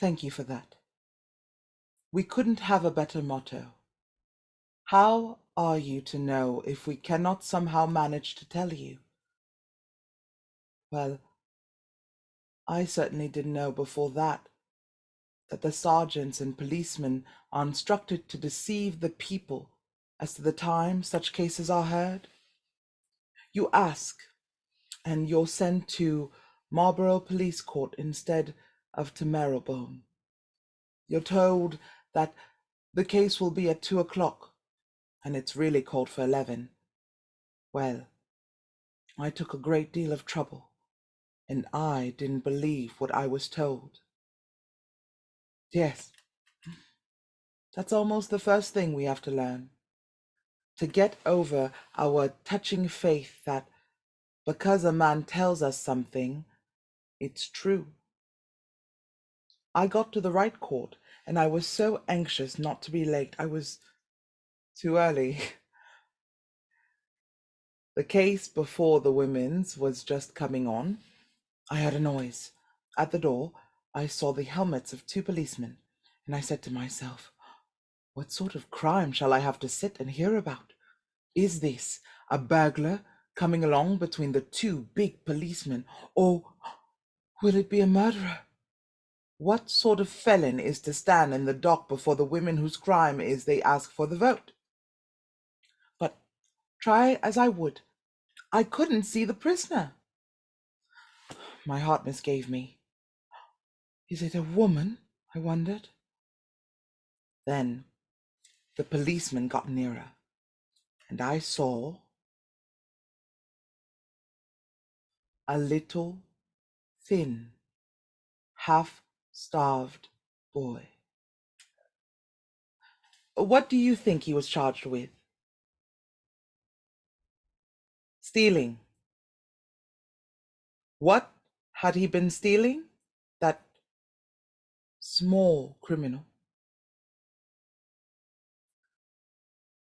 Thank you for that. We couldn't have a better motto. How are you to know if we cannot somehow manage to tell you? Well, I certainly didn't know before that the sergeants and policemen are instructed to deceive the people as to the time such cases are heard. You ask, and you're sent to Marlborough Police Court instead of to Marylebone. You're told that the case will be at 2 o'clock, and it's really called for 11. Well, I took a great deal of trouble, and I didn't believe what I was told. Yes, that's almost the first thing we have to learn. To get over our touching faith that because a man tells us something, it's true. I got to the right court, and I was so anxious not to be late. I was too early. The case before the women's was just coming on. I heard a noise. At the door, I saw the helmets of 2 policemen, and I said to myself, what sort of crime shall I have to sit and hear about? Is this a burglar coming along between the 2 big policemen, or will it be a murderer? What sort of felon is to stand in the dock before the women whose crime is they ask for the vote? But try as I would, I couldn't see the prisoner. My heart misgave me. Is it a woman? I wondered. Then the policeman got nearer, and I saw a little, thin, half-starved boy. What do you think he was charged with? Stealing. What had he been stealing? That small criminal.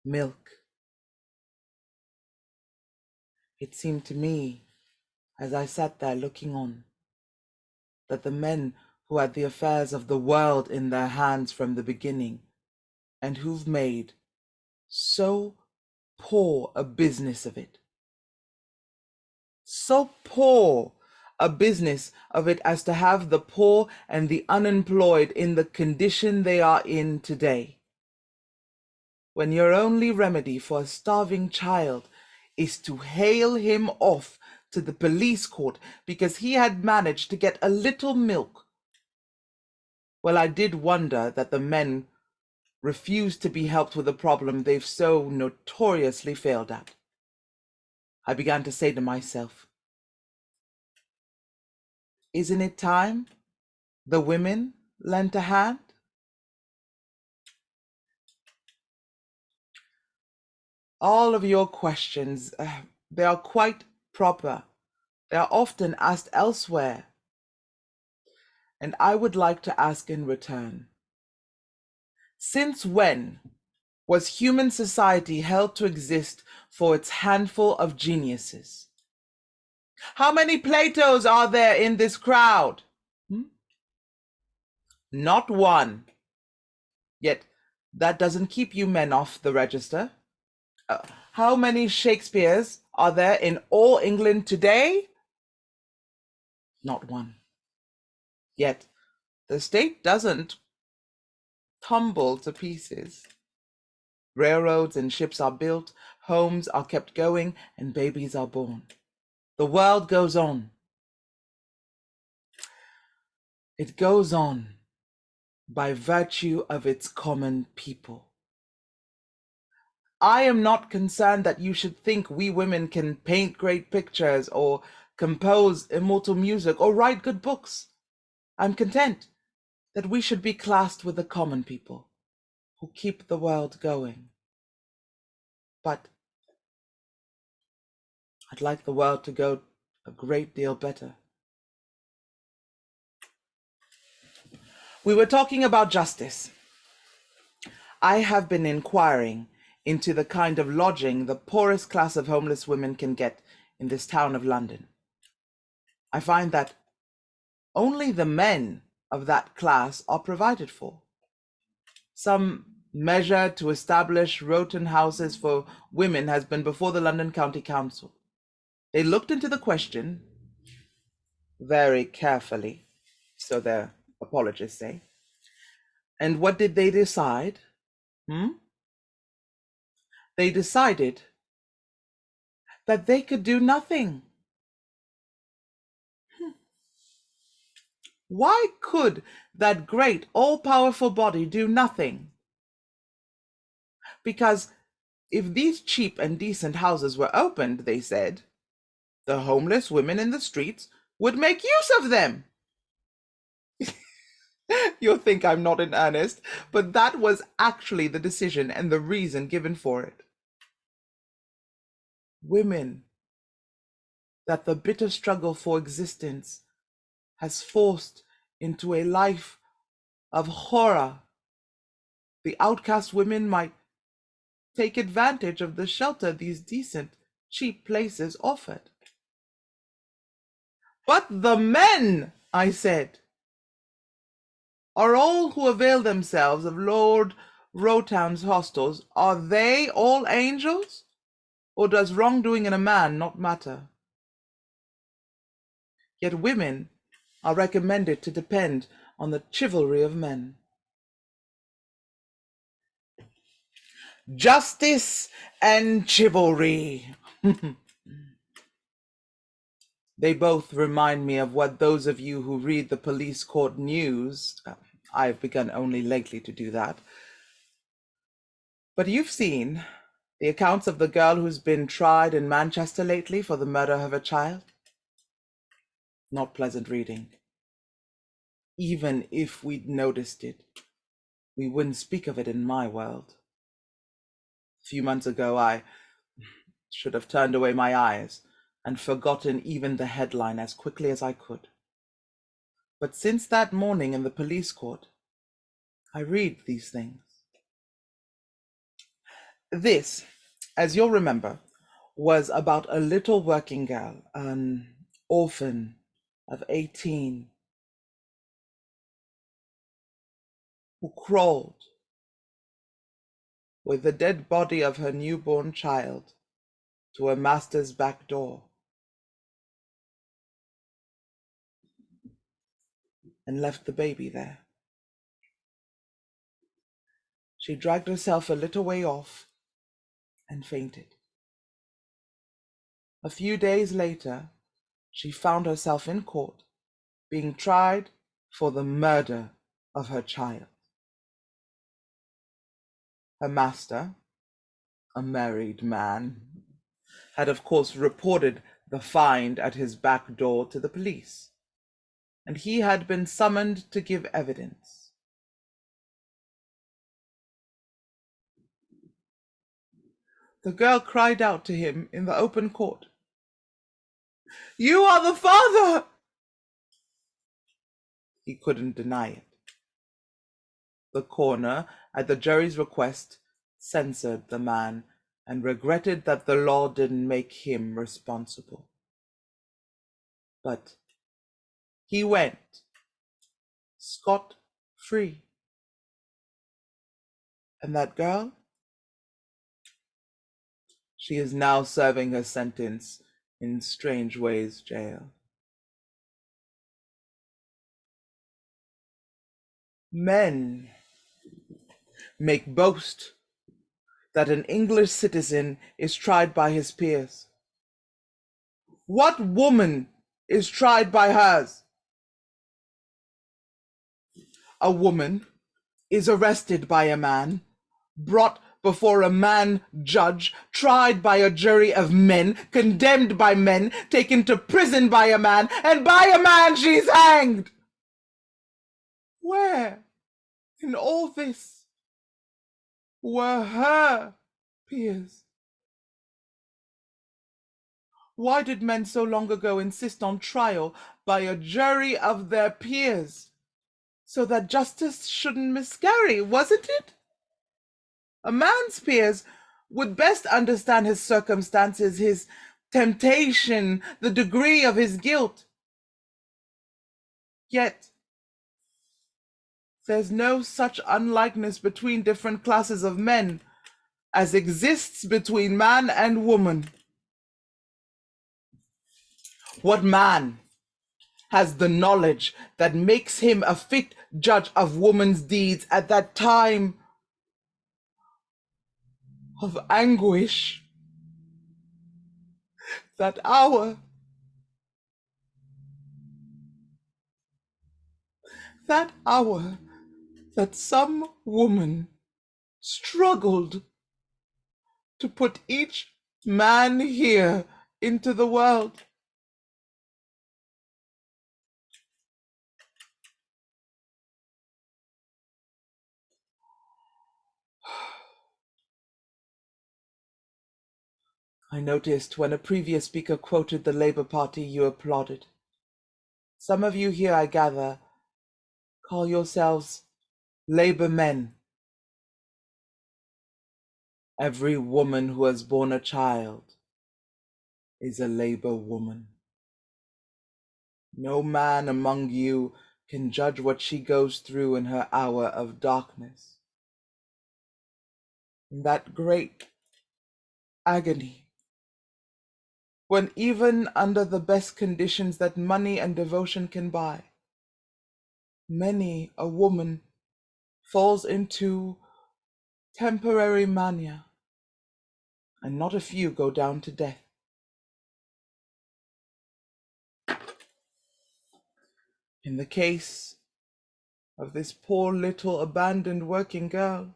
Milk. It seemed to me, as I sat there looking on, that the men who had the affairs of the world in their hands from the beginning, and who've made so poor a business of it, so poor a business of it as to have the poor and the unemployed in the condition they are in today, when your only remedy for a starving child is to hale him off to the police court because he had managed to get a little milk. Well, I did wonder that the men refused to be helped with a problem they've so notoriously failed at. I began to say to myself, isn't it time the women lent a hand? All of your questions, they are quite proper. They are often asked elsewhere. And I would like to ask in return, since when was human society held to exist for its handful of geniuses? How many Platos are there in this crowd? Not one. Yet that doesn't keep you men off the register. How many Shakespeares are there in all England today? Not one. Yet the state doesn't tumble to pieces. Railroads and ships are built, homes are kept going, and babies are born. The world goes on. It goes on by virtue of its common people. I am not concerned that you should think we women can paint great pictures or compose immortal music or write good books. I'm content that we should be classed with the common people who keep the world going. But I'd like the world to go a great deal better. We were talking about justice. I have been inquiring into the kind of lodging the poorest class of homeless women can get in this town of London. I find that only the men of that class are provided for. Some measure to establish Rowton Houses for women has been before the London County Council. They looked into the question very carefully, so their apologists say. And what did they decide? They decided that they could do nothing. Why could that great, all-powerful body do nothing? Because if these cheap and decent houses were opened, they said, the homeless women in the streets would make use of them. You'll think I'm not in earnest, but that was actually the decision and the reason given for it. Women that the bitter struggle for existence has forced into a life of horror. The outcast women might take advantage of the shelter these decent, cheap places offered. But the men, I said, are all who avail themselves of Lord Rowton's hostels, are they all angels? Or does wrongdoing in a man not matter? Yet women are recommended to depend on the chivalry of men. Justice and chivalry. They both remind me of what those of you who read the police court news, I've begun only lately to do that, but you've seen the accounts of the girl who's been tried in Manchester lately for the murder of her child. Not pleasant reading. Even if we'd noticed it, we wouldn't speak of it in my world. A few months ago, I should have turned away my eyes and forgotten even the headline as quickly as I could. But since that morning in the police court, I read these things. This, as you'll remember, was about a little working girl, an orphan of 18, who crawled with the dead body of her newborn child to her master's back door and left the baby there. She dragged herself a little way off and fainted. A few days later, she found herself in court being tried for the murder of her child. Her master, a married man, had of course reported the find at his back door to the police, and he had been summoned to give evidence. The girl cried out to him in the open court, "You are the father!" He couldn't deny it. The coroner, at the jury's request, censored the man and regretted that the law didn't make him responsible. But he went scot-free. And that girl? She is now serving her sentence in Strangeways jail. Men make boast that an English citizen is tried by his peers. What woman is tried by hers? A woman is arrested by a man, brought before a man judge, tried by a jury of men, condemned by men, taken to prison by a man, and by a man she's hanged. Where in all this were her peers? Why did men so long ago insist on trial by a jury of their peers? So that justice shouldn't miscarry, wasn't it? A man's peers would best understand his circumstances, his temptation, the degree of his guilt. Yet There's no such unlikeness between different classes of men as exists between man and woman. What man has the knowledge that makes him a fit judge of woman's deeds at that time of anguish, that hour, that some woman struggled to put each man here into the world? I noticed when a previous speaker quoted the Labour Party, you applauded. Some of you here, I gather, call yourselves Labour men. Every woman who has borne a child is a Labour woman. No man among you can judge what she goes through in her hour of darkness. In that great agony, when even under the best conditions that money and devotion can buy, many a woman falls into temporary mania, and not a few go down to death. In the case of this poor little abandoned working girl,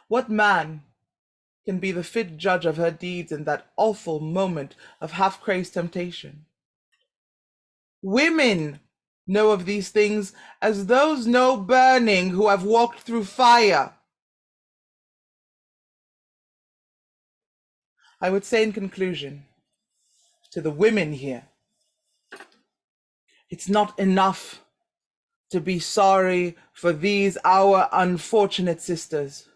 what man can be the fit judge of her deeds in that awful moment of half-crazed temptation? Women know of these things as those know burning who have walked through fire. I would say in conclusion to the women here, it's not enough to be sorry for these our unfortunate sisters.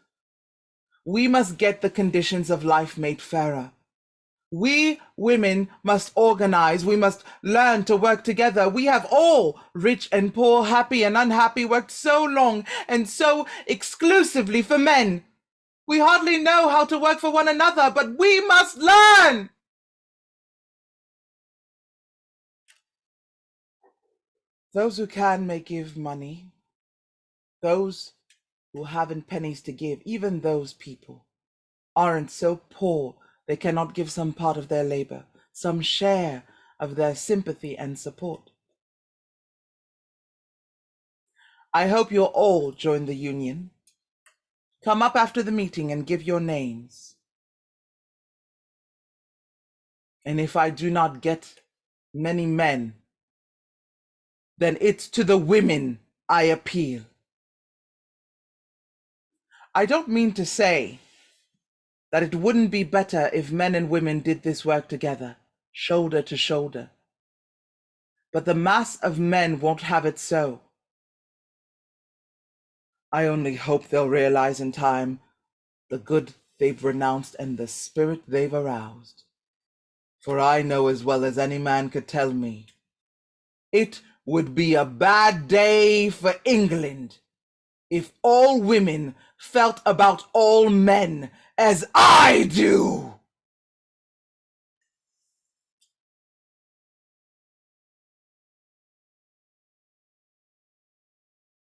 We must get the conditions of life made fairer. We women must organize. We must learn to work together. We have all, rich and poor, happy and unhappy, worked so long and so exclusively for men. We hardly know how to work for one another, but we must learn. Those who can may give money. Those who haven't pennies to give, even those people aren't so poor they cannot give some part of their labor, some share of their sympathy and support. I hope you'll all join the union. Come up after the meeting and give your names. And if I do not get many men, then it's to the women I appeal. I don't mean to say that it wouldn't be better if men and women did this work together, shoulder to shoulder. But the mass of men won't have it so. I only hope they'll realize in time the good they've renounced and the spirit they've aroused. For I know as well as any man could tell me, it would be a bad day for England if all women felt about all men as I do.